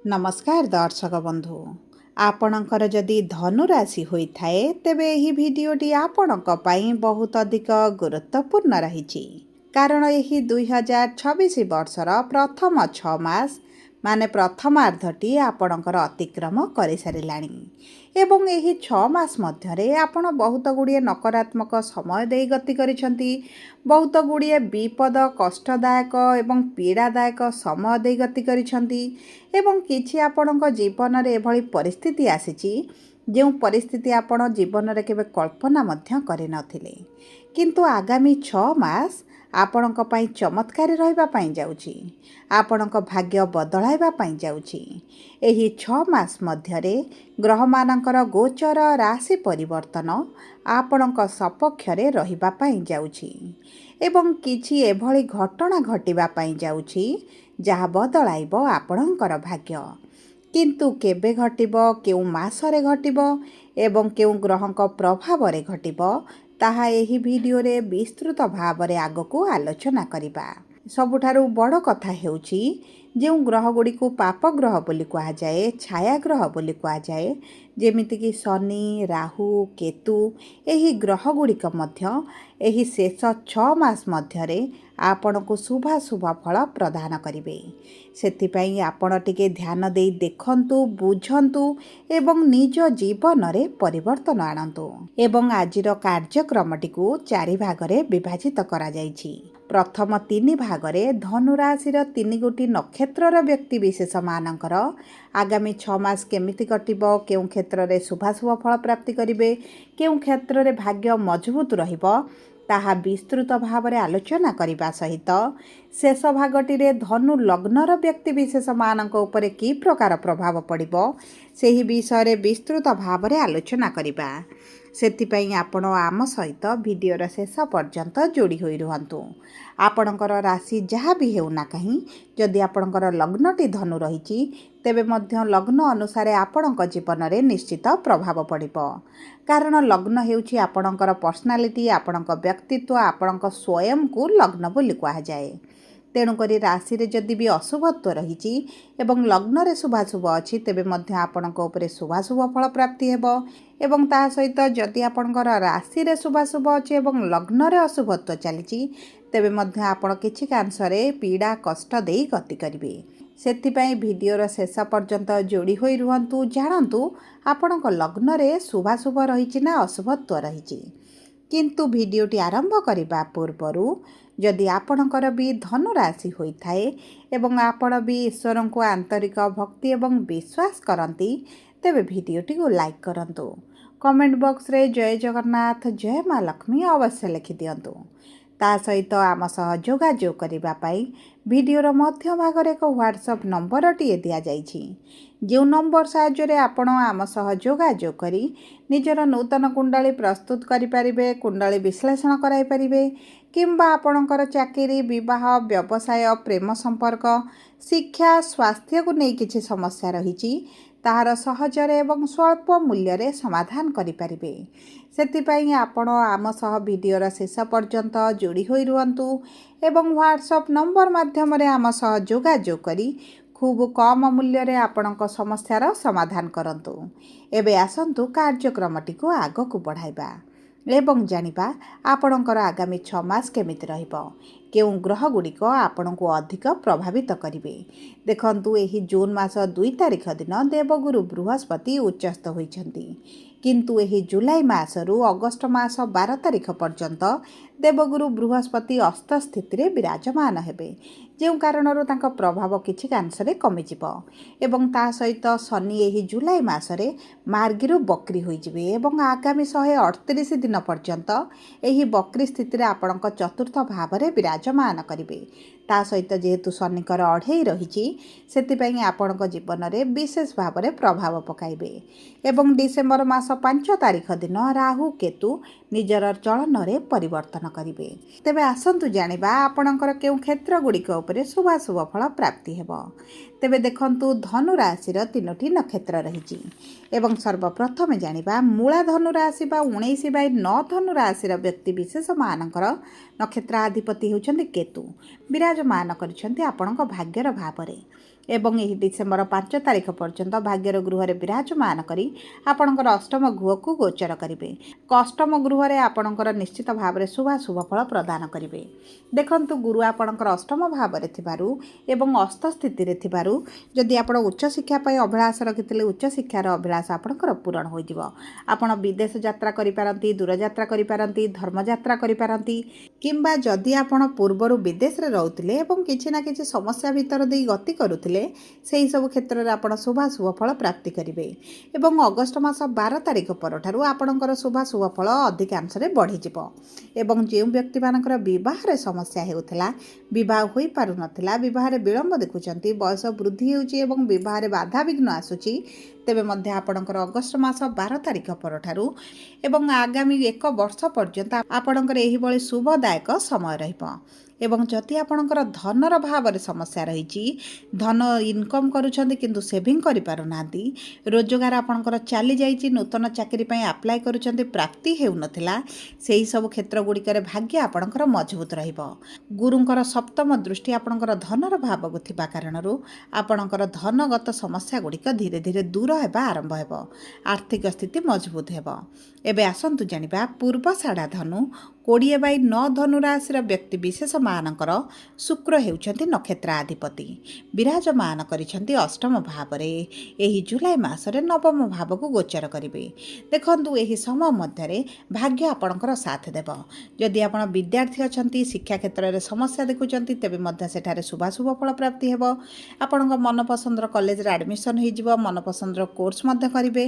नमस्कार दर्शक बंधु आपणकर जदि धनु राशि होइथाए तेबे एही भिडियोटी आपणक पई बहुत अधिक गुरुत्वपूर्ण रहिछि कारण एही 2026 वर्षर प्रथम 6 मास माने प्रथमार्धटी आपणकर अतिक्रम करि सारिलाणी एवं एही 6 मास मध्यरे आपण बहुत गुड़िए नकारात्मक समय देई गति करिसंती बहुत गुड़िए विपद कष्टदायक एवं पीड़ादायक समय देई गति करिसंती एवं किछि आपणक जीवन रे एभली परिस्थिति आसीछि जो परिस्थिति आपण जीवन रे केबे कल्पना मध्य करि नथिले किंतु आगामी 6 मास आपणक पई चमत्कारी रहिबा पई जाउछि आपणक भाग्य बदलाइबा पई जाउछि एही 6 मास मध्यरे ग्रह मानकर गोचर राशि परिवर्तन आपणक सपक्ष रे रहिबा पई जाउछि एवं किछि एभली घटना घटिबा पई जाउछि जहा बदलाइब आपणकर भाग्य किंतु केबे घटिबो केउ मासरे घटिबो एवं केउ ग्रहक प्रभाव रे घटिबो ताहा एही भिडियो रे विस्तृत भाव रे आगको आलोचना करिबा सबुठारु बड़ कथा हेउछि जो ग्रह गुडी को पाप ग्रह बोली कहा जाए छाया ग्रह बोली कहा जाए जेमिति कि शनि राहु केतु एही ग्रह गुड़िक मध्य एही शेष 6 मास मध्यरे आपण को शुभ फल प्रदान करिवे सेथिपई आपण टिके ध्यान देई देखंतु बुझंतु एवं निज जीवन रे परिवर्तन आणंतु एवं आजिर कार्यक्रमटिकु 4 भागरे विभाजित करा जाइछि प्रथम 3 भागरे धनु राशिर 3 गोटी नक्षत्रर व्यक्ति विशेष मानकर आगामी 6 मास केमिति कटिबो केउ क्षेत्र रे शुभ फल प्राप्ति करिवे केउ क्षेत्र रे भाग्य मजबूत रहिबो ताहा विस्तृत भाव रे आलोचना करिबा सहित शेष भागटी रे धनु लग्नर व्यक्ति विशेष मानक उपरे की प्रकार प्रभाव पड़िबो सेही विषय रे विस्तृत भाव रे आलोचना करिबा सेथिपई आपण आम सहित भिडियोर शेष पर्यंत जोड़ी होई रुहंतु आपणकर राशि जहाँ भी हेउना कहीं जदि आपणकर लग्नटी धनु रहिछि तेबे मध्य लग्न अनुसार आपणक जीवन रे निश्चित प्रभाव पड़िबो कारण लग्न हेउछि आपणकर पर्सनालिटी आपणक व्यक्तित्व आपणक स्वयं को लग्न बोली कहा जाए तेणुकरी राशि रे जदि भी अशुभत्व रहिछि एवं लग्न रे शुभाशुभ अछि तेबे मध्य आपणक उपरे शुभाशुभ फल प्राप्ति हेबो एवं ता सहित जदि आपणकर राशि रे शुभाशुभ अछि एवं लग्न रे अशुभत्व चलिछि तेबे मध्य आपण किछि कांशरे पीड़ा कष्ट देई गति करिवे सेथिपई भिडियोर शेष पर्यंत जोड़ी होई रुहंतु जानंतु आपणक लग्न रे शुभाशुभ रहिछि ना अशुभत्व रहिछि किंतु भिडियोटी आरंभ करिबा पूर्वरु जदि आपणकर भी धनु राशि होइथाए एवं आपण भी ईश्वर को आंतरिक भक्ति एवं विश्वास करंती तेबे भिडियोटी को लाइक करंतु कमेंट बॉक्स रे जय जगन्नाथ जय मां लक्ष्मी अवश्य लिखि दियंतु ता सहित आम सह जोगाजोग करिबा पाई भिडियोर मध्य भागरे एक व्हाट्सएप नंबरटीए दिया जाइछि जो नंबर साहाय्य आपण आम सह जोगाजोग करी निजर नूतन कुंडली प्रस्तुत करि परिबे कुंडली विश्लेषण कराई परिबे किंबा आपणकर चाकरी विवाह व्यवसाय प्रेम संपर्क शिक्षा स्वास्थ्य को नहीं किछि समस्या रहिछि ताहार सहजरे एवं स्वल्प मूल्य रे समाधान करि परिबे सेथिपई आपण आम सह भिडियोर शेष पर्यंत जोड़ी होई रुहंतु एवं व्हाट्सएप नंबर माध्यम रे आम सह जोगाजोग करी खूब कम मूल्य रे आपणक समस्यार समाधान करंतु एबे आसंतु कार्यक्रमटी को आगो को बढ़ाइबा एवं जानिबा आपणकर आगामी 6 मास केमिति रहिबो केउ ग्रह गुड़िक आपण को अधिक प्रभावित करिवे देखंतु एही जून मास 2 तारिख दिन देवगुरु बृहस्पति उच्चस्थ होइछंती किंतु एही जुलाई मासरू अगस्त मास 12 तारिख पर्यंत देवगुरु बृहस्पति अस्त स्थिति रे विराजमान हेबे जो कारणरू तांको प्रभाव किछि कांशरे कमि जिवो एवं ता सहित शनि एही जुलाई मासरे मार्गीरू बक्री होई जिवे एवं आगामी 138 दिन पर्यंत एही बक्री स्थिति रे आपणक चतुर्थ भाव रे विराजमान करिवे ता सहित जेहेतु शनिकर अढ़ेई रहिछि सेतिपई आपणक जीवन रे विशेष भाव रे प्रभाव पकाइबे एवं डिसेम्बर मास 5 तारिख दिन राहु केतु निजर चलन रे परिवर्तन करिवे तेबे आसंतु जानिबा आपणकर केउ क्षेत्र गुड़िक उपरे शुभाशुभ फल प्राप्ति हेबो तेबे देखंतु धनु राशि रो 3टी नक्षत्र रहिछि एवं सर्वप्रथम जानिबा मूला धनु राशि बा 19/9 धनु राशि रो व्यक्ति विशेष मानकर नक्षत्राधिपति होउछन्ति केतु विराजमान करिसन्ति आपणक भाग्यर भाव रे ଏବଂ ଏହି ଡିସେମ୍ବର 5 ତାରିଖ ପର୍ଯ୍ୟନ୍ତ ଭାଗ୍ୟର ଗୃହରେ ବିରାଜମାନ କରି ଆପଣଙ୍କର ଅଷ୍ଟମ ଗୃହକୁ ଗୋଚର କରିବେ। ଅଷ୍ଟମ ଗୃହରେ ଆପଣଙ୍କର ନିଶ୍ଚିତ ଭାବରେ ଶୁଭାଶୁଭ ଫଳ ପ୍ରଦାନ କରିବେ। ଦେଖନ୍ତୁ, ଗୁରୁ ଆପଣଙ୍କର ଅଷ୍ଟମ ଭାବରେ ଥିବାରୁ ଏବଂ ଅସ୍ତ ସ୍ଥିତିରେ ଥିବାରୁ ଯଦି ଆପଣ ଉଚ୍ଚଶିକ୍ଷା ପାଇଁ ଅଭିଳାଷ ରଖିଥିଲେ, ଉଚ୍ଚଶିକ୍ଷାର ଅଭିଳାଷ ଆପଣଙ୍କର ପୂରଣ ହୋଇଯିବ। ଆପଣ ବିଦେଶ ଯାତ୍ରା କରିପାରନ୍ତି, ଦୂରଯାତ୍ରା କରିପାରନ୍ତି, ଧର୍ମଯାତ୍ରା କରିପାରନ୍ତି, କିମ୍ବା ଯଦି ଆପଣ ପୂର୍ବରୁ ବିଦେଶରେ ରହୁଥିଲେ ଏବଂ କିଛି ନା କିଛି ସମସ୍ୟା ଭିତର ଦେଇ ଗତି କରୁଥିଲେ, ସେହିସବୁ କ୍ଷେତ୍ରରେ ଆପଣ ଶୁଭାଶୁଭ ଫଳ ପ୍ରାପ୍ତି କରିବେ। ଏବଂ ଅଗଷ୍ଟ ମାସ 12 ତାରିଖ ପରଠାରୁ ଆପଣଙ୍କର ଶୁଭାଶୁଭ ଫଳ ଅଧିକାଂଶରେ ବଢ଼ିଯିବ। ଏବଂ ଯେଉଁ ବ୍ୟକ୍ତିମାନଙ୍କର ବିବାହରେ ସମସ୍ୟା ହେଉଥିଲା, ବିବାହ ହୋଇପାରୁନଥିଲା, ବିବାହରେ ବିଳମ୍ବ ଦେଖୁଛନ୍ତି, ବୟସ ବୃଦ୍ଧି ହେଉଛି ଏବଂ ବିବାହରେ ବାଧାବିଘ୍ନ ଆସୁଛି, ତେବେ ମଧ୍ୟ ଆପଣଙ୍କର ଅଗଷ୍ଟ ମାସ 12 ତାରିଖ ପରଠାରୁ ଏବଂ ଆଗାମୀ 1 ବର୍ଷ ପର୍ଯ୍ୟନ୍ତ ଆପଣଙ୍କର ଏହିଭଳି ଶୁଭଦାୟକ ସମୟ ରହିବ। ଏବଂ ଯଦି ଆପଣଙ୍କର ଧନର ଭାବରେ ସମସ୍ୟା ରହିଛି, ଧନ ଇନକମ୍ କରୁଛନ୍ତି କିନ୍ତୁ ସେଭିଂ କରିପାରୁନାହାନ୍ତି, ରୋଜଗାର ଆପଣଙ୍କର ଚାଲିଯାଇଛି, ନୂତନ ଚାକିରି ପାଇଁ ଆପ୍ଲାଏ କରୁଛନ୍ତି, ପ୍ରାପ୍ତି ହେଉନଥିଲା, ସେହିସବୁ କ୍ଷେତ୍ର ଗୁଡ଼ିକରେ ଭାଗ୍ୟ ଆପଣଙ୍କର ମଜବୁତ ରହିବ। ଗୁରୁଙ୍କର ସପ୍ତମ ଦୃଷ୍ଟି ଆପଣଙ୍କର ଧନର ଭାବକୁ ଥିବା କାରଣରୁ ଆପଣଙ୍କର ଧନଗତ ସମସ୍ୟା ଗୁଡ଼ିକ ଧୀରେ ଧୀରେ ଦୂର ହେବା ଆରମ୍ଭ ହେବ। ଆର୍ଥିକ ସ୍ଥିତି ମଜବୁତ ହେବ। ଏବେ ଆସନ୍ତୁ ଜାଣିବା ପୂର୍ବଷାଢ଼ା ଧନୁ 20/9 ଧନୁ ରାଶିର ବ୍ୟକ୍ତି ବିଶେଷମାନଙ୍କର ଶୁକ୍ର ହେଉଛନ୍ତି ନକ୍ଷତ୍ରାଧିପତି। ବିରାଜମାନ କରିଛନ୍ତି ଅଷ୍ଟମ ଭାବରେ। ଏହି ଜୁଲାଇ ମାସରେ ନବମ ଭାବକୁ ଗୋଚର କରିବେ। ଦେଖନ୍ତୁ, ଏହି ସମୟ ମଧ୍ୟରେ ଭାଗ୍ୟ ଆପଣଙ୍କର ସାଥ ଦେବ। ଯଦି ଆପଣ ବିଦ୍ୟାର୍ଥୀ ଅଛନ୍ତି, ଶିକ୍ଷା କ୍ଷେତ୍ରରେ ସମସ୍ୟା ଦେଖୁଛନ୍ତି, ତେବେ ମଧ୍ୟ ସେଠାରେ ଶୁଭାଶୁଭ ଫଳ ପ୍ରାପ୍ତି ହେବ। ଆପଣଙ୍କ ମନପସନ୍ଦର କଲେଜରେ ଆଡ଼ମିସନ୍ ହୋଇଯିବ, ମନପସନ୍ଦର କୋର୍ସ ମଧ୍ୟ କରିବେ।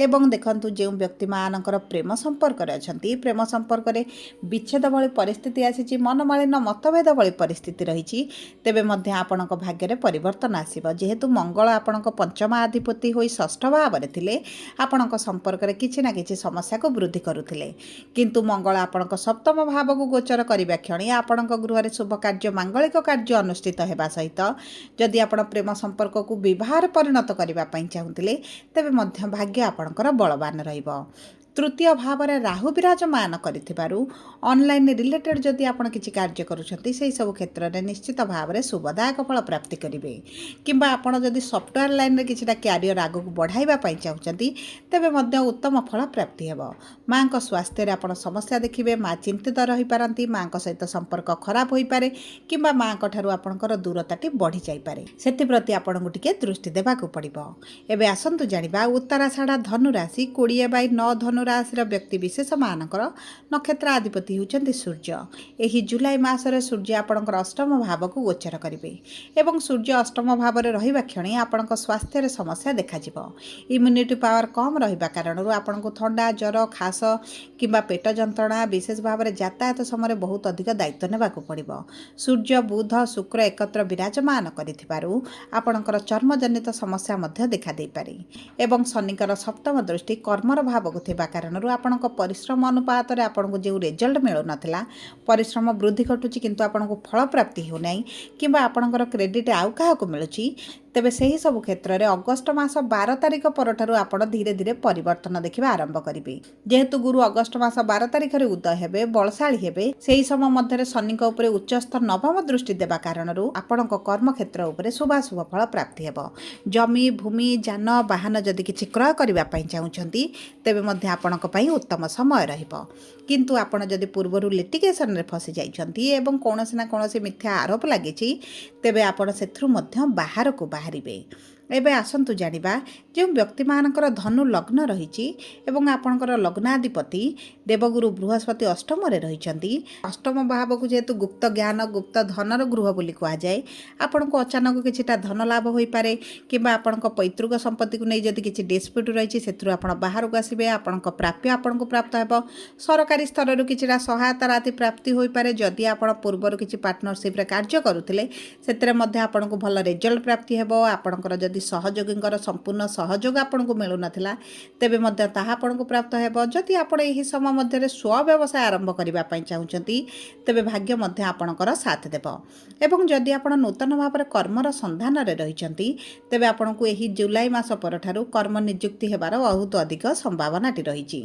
ଏବଂ ଦେଖନ୍ତୁ, ଯେଉଁ ବ୍ୟକ୍ତିମାନଙ୍କର ପ୍ରେମ ସମ୍ପର୍କରେ ଅଛନ୍ତି, ପ୍ରେମ ସମ୍ପର୍କରେ ବିଚ୍ଛେଦ ଭଳି ପରିସ୍ଥିତି ଆସିଛି, ମନମାଳିନ ମତଭେଦ ଭଳି ପରିସ୍ଥିତି ରହିଛି, ତେବେ ମଧ୍ୟ ଆପଣଙ୍କ ଭାଗ୍ୟରେ ପରିବର୍ତ୍ତନ ଆସିବ। ଯେହେତୁ ମଙ୍ଗଳ ଆପଣଙ୍କ ପଞ୍ଚମ ଅଧିପତି ହୋଇ ଷଷ୍ଠ ଭାବରେ ଥିଲେ, ଆପଣଙ୍କ ସମ୍ପର୍କରେ କିଛି ନା କିଛି ସମସ୍ୟାକୁ ବୃଦ୍ଧି କରୁଥିଲେ, କିନ୍ତୁ ମଙ୍ଗଳ ଆପଣଙ୍କ ସପ୍ତମ ଭାବକୁ ଗୋଚର କରିବା କ୍ଷଣି ଆପଣଙ୍କ ଗୃହରେ ଶୁଭ କାର୍ଯ୍ୟ, ମାଙ୍ଗଳିକ କାର୍ଯ୍ୟ ଅନୁଷ୍ଠିତ ହେବା ସହିତ ଯଦି ଆପଣ ପ୍ରେମ ସମ୍ପର୍କକୁ ବିବାହରେ ପରିଣତ କରିବା ପାଇଁ ଚାହୁଁଥିଲେ, ତେବେ ମଧ୍ୟ ଭାଗ୍ୟ ଆପଣଙ୍କର ବଳବାନ ରହିବ। ତୃତୀୟ ଭାବରେ ରାହୁ ବିରାଜମାନ କରିଥିବାରୁ ଅନଲାଇନ୍ ରିଲେଟେଡ୍ ଯଦି ଆପଣ କିଛି କାର୍ଯ୍ୟ କରୁଛନ୍ତି, ସେହିସବୁ କ୍ଷେତ୍ରରେ ନିଶ୍ଚିତ ଭାବରେ ଶୁଭଦାୟକ ଫଳ ପ୍ରାପ୍ତି କରିବେ। କିମ୍ବା ଆପଣ ଯଦି ସଫ୍ଟୱେୟାର ଲାଇନ୍ରେ କିଛିଟା କ୍ୟାରିୟର ଆଗକୁ ବଢ଼ାଇବା ପାଇଁ ଚାହୁଁଛନ୍ତି, ତେବେ ମଧ୍ୟ ଉତ୍ତମ ଫଳ ପ୍ରାପ୍ତି ହେବ। ମାଆଙ୍କ ସ୍ୱାସ୍ଥ୍ୟରେ ଆପଣ ସମସ୍ୟା ଦେଖିବେ, ମା ଚିନ୍ତିତ ରହିପାରନ୍ତି, ମାଆଙ୍କ ସହିତ ସମ୍ପର୍କ ଖରାପ ହୋଇପାରେ, କିମ୍ବା ମାଆଙ୍କ ଠାରୁ ଆପଣଙ୍କର ଦୂରତାଟି ବଢ଼ିଯାଇପାରେ। ସେଥିପ୍ରତି ଆପଣଙ୍କୁ ଟିକେ ଦୃଷ୍ଟି ଦେବାକୁ ପଡ଼ିବ। ଏବେ ଆସନ୍ତୁ ଜାଣିବା ଉତ୍ତରାଷାଢ଼ା ଧନୁ ରାଶି 20/9 ଧନୁ ରାଶିର ବ୍ୟକ୍ତି ବିଶେଷମାନଙ୍କର ନକ୍ଷତ୍ରାଧିପତି ହେଉଛନ୍ତି ସୂର୍ଯ୍ୟ। ଏହି ଜୁଲାଇ ମାସରେ ସୂର୍ଯ୍ୟ ଆପଣଙ୍କର ଅଷ୍ଟମ ଭାବକୁ ଗୋଚର କରିବେ ଏବଂ ସୂର୍ଯ୍ୟ ଅଷ୍ଟମ ଭାବରେ ରହିବା କ୍ଷଣି ଆପଣଙ୍କ ସ୍ୱାସ୍ଥ୍ୟରେ ସମସ୍ୟା ଦେଖାଯିବ। ଇମ୍ୟୁନିଟି ପାୱାର କମ୍ ରହିବା କାରଣରୁ ଆପଣଙ୍କୁ ଥଣ୍ଡା, ଜ୍ୱର, ଖାସ କିମ୍ବା ପେଟ ଯନ୍ତ୍ରଣା, ବିଶେଷ ଭାବରେ ଯାତାୟାତ ସମୟରେ ବହୁତ ଅଧିକ ଦାୟିତ୍ୱ ନେବାକୁ ପଡ଼ିବ। ସୂର୍ଯ୍ୟ, ବୁଧ, ଶୁକ୍ର ଏକତ୍ର ବିରାଜମାନ କରିଥିବାରୁ ଆପଣଙ୍କର ଚର୍ମଜନିତ ସମସ୍ୟା ମଧ୍ୟ ଦେଖାଦେଇପାରେ। ଏବଂ ଶନିଙ୍କର ସପ୍ତମ ଦୃଷ୍ଟି କର୍ମର ଭାବକୁ ଥିବା କାରଣରୁ ଆପଣଙ୍କ ପରିଶ୍ରମ ଅନୁପାତରେ ଆପଣଙ୍କୁ ଯେଉଁ ରେଜଲ୍ଟ ମିଳୁନଥିଲା, ପରିଶ୍ରମ ବୃଦ୍ଧି ଘଟୁଛି କିନ୍ତୁ ଆପଣଙ୍କୁ ଫଳ ପ୍ରାପ୍ତି ହେଉନାହିଁ, କିମ୍ବା ଆପଣଙ୍କର କ୍ରେଡ଼ିଟ୍ ଆଉ କାହାକୁ ମିଳୁଛି, ତେବେ ସେହି ସବୁ କ୍ଷେତ୍ରରେ ଅଗଷ୍ଟ ମାସ 12 ତାରିଖ ପରଠାରୁ ଆପଣ ଧୀରେ ଧୀରେ ପରିବର୍ତ୍ତନ ଦେଖିବା ଆରମ୍ଭ କରିବେ। ଯେହେତୁ ଗୁରୁ ଅଗଷ୍ଟ ମାସ 12 ତାରିଖରେ ଉଦୟ ହେବେ, ବଳଶାଳୀ ହେବେ, ସେହି ସମୟ ମଧ୍ୟରେ ଶନିଙ୍କ ଉପରେ ଉଚ୍ଚସ୍ଥ ନବମ ଦୃଷ୍ଟି ଦେବା କାରଣରୁ ଆପଣଙ୍କ କର୍ମକ୍ଷେତ୍ର ଉପରେ ଶୁଭାଶୁଭ ଫଳ ପ୍ରାପ୍ତି ହେବ। ଜମି, ଭୂମି, ଯାନ, ବାହନ ଯଦି କିଛି କ୍ରୟ କରିବା ପାଇଁ ଚାହୁଁଛନ୍ତି, ତେବେ ମଧ୍ୟ ଆପଣଙ୍କ ପାଇଁ ଉତ୍ତମ ସମୟ ରହିବ। କିନ୍ତୁ ଆପଣ ଯଦି ପୂର୍ବରୁ ଲିଟିଗେସନରେ ଫସି ଯାଇଛନ୍ତି ଏବଂ କୌଣସି ନା କୌଣସି ମିଥ୍ୟା ଆରୋପ ଲାଗିଛି, ତେବେ ଆପଣ ସେଥିରୁ ମଧ୍ୟ ବାହାରକୁ ବାହାରିବେ। ଏବେ ଆସନ୍ତୁ ଜାଣିବା ଯେଉଁ ବ୍ୟକ୍ତିମାନଙ୍କର ଧନୁ ଲଗ୍ନ ରହିଛି ଏବଂ ଆପଣଙ୍କର ଲଗ୍ନାଧିପତି ଦେବଗୁରୁ ବୃହସ୍ପତି ଅଷ୍ଟମରେ ରହିଛନ୍ତି, ଅଷ୍ଟମ ଭାବକୁ ଯେହେତୁ ଗୁପ୍ତ ଜ୍ଞାନ, ଗୁପ୍ତ ଧନର ଗୃହ ବୋଲି କୁହାଯାଏ, ଆପଣଙ୍କୁ ଅଚାନକ କିଛିଟା ଧନ ଲାଭ ହୋଇପାରେ, କିମ୍ବା ଆପଣଙ୍କ ପୈତୃକ ସମ୍ପତ୍ତିକୁ ନେଇ ଯଦି କିଛି ଡିସ୍ପ୍ୟୁଟ୍ ରହିଛି, ସେଥିରୁ ଆପଣ ବାହାରକୁ ଆସିବେ, ଆପଣଙ୍କ ପ୍ରାପ୍ୟ ଆପଣଙ୍କୁ ପ୍ରାପ୍ତ ହେବ। ସରକାରୀ ସ୍ତରରୁ କିଛିଟା ସହାୟତା ରାତି ପ୍ରାପ୍ତି ହୋଇପାରେ। ଯଦି ଆପଣ ପୂର୍ବରୁ କିଛି ପାର୍ଟନରସିପ୍ରେ କାର୍ଯ୍ୟ କରୁଥିଲେ, ସେଥିରେ ମଧ୍ୟ ଆପଣଙ୍କୁ ଭଲ ରେଜଲ୍ଟ ପ୍ରାପ୍ତି ହେବ। ଆପଣଙ୍କର ଯଦି जदि सहयोगींकर संपूर्ण सहयोग आपको मिलूना तेबे मध्य ताहा आपको प्राप्त हेब। जदि आपण एही समय मध्य स्व व्यवसाय आरंभ करने चाहूँगी तेबे भाग्य मध्य आपणकर साथ देव। एवं जदि आपण नूतन भाव में कर्मर सन्धान रही तेबे आपको यही जुलाई मास परठारु कर्म नियुक्ति हेबार बहुत अधिक संभावना रही।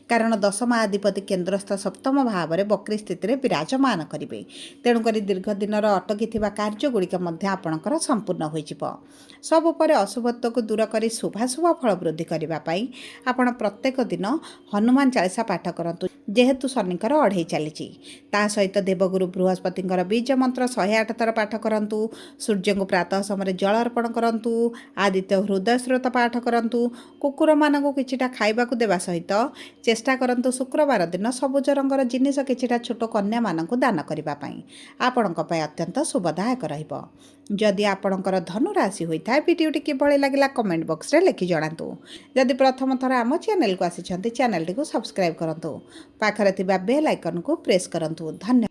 कारण दशम अधिपति केन्द्रस्थ सप्तम भाव में बक्री स्थित में विराजमान करेंगे। तेणुक दीर्घ दिन अटकी कार्यगुड़िक आपणकर संपूर्ण हो सब पर अशुभत्व को दूर कर शुभाशुभ फल वृद्धि करने आपण प्रत्येक दिन हनुमान चालीसा पाठ करूँ जेहेतु शनिकर अढ़ई चली सहित देवगुरु बृहस्पति बीज मंत्र 108 थर पाठ करूँ। सूर्य को प्रातः समय जल अर्पण करूँ। आदित्य हृदय स्रोत पाठ करूँ। कुकुर मानक किछिटा खाइबाकू देवा सहित चेष्टा करूँ शुक्रवार दिन सबुज रंगर जिनिस किछिटा छोट कन्या मानक दान करने आपणों अत्यंत शुभदायक रहिबो। जदि आपणकर धनु राशि होता है वीडियोटी किभଳି लगिला कमेंट बॉक्स रे लिखि जणातु। जदि प्रथम थर आम चैनल को आसी चैनल टी को सब्सक्राइब करंतु। पाखरे थिबा बेल आइकन को प्रेस करंतु। धन्यवाद।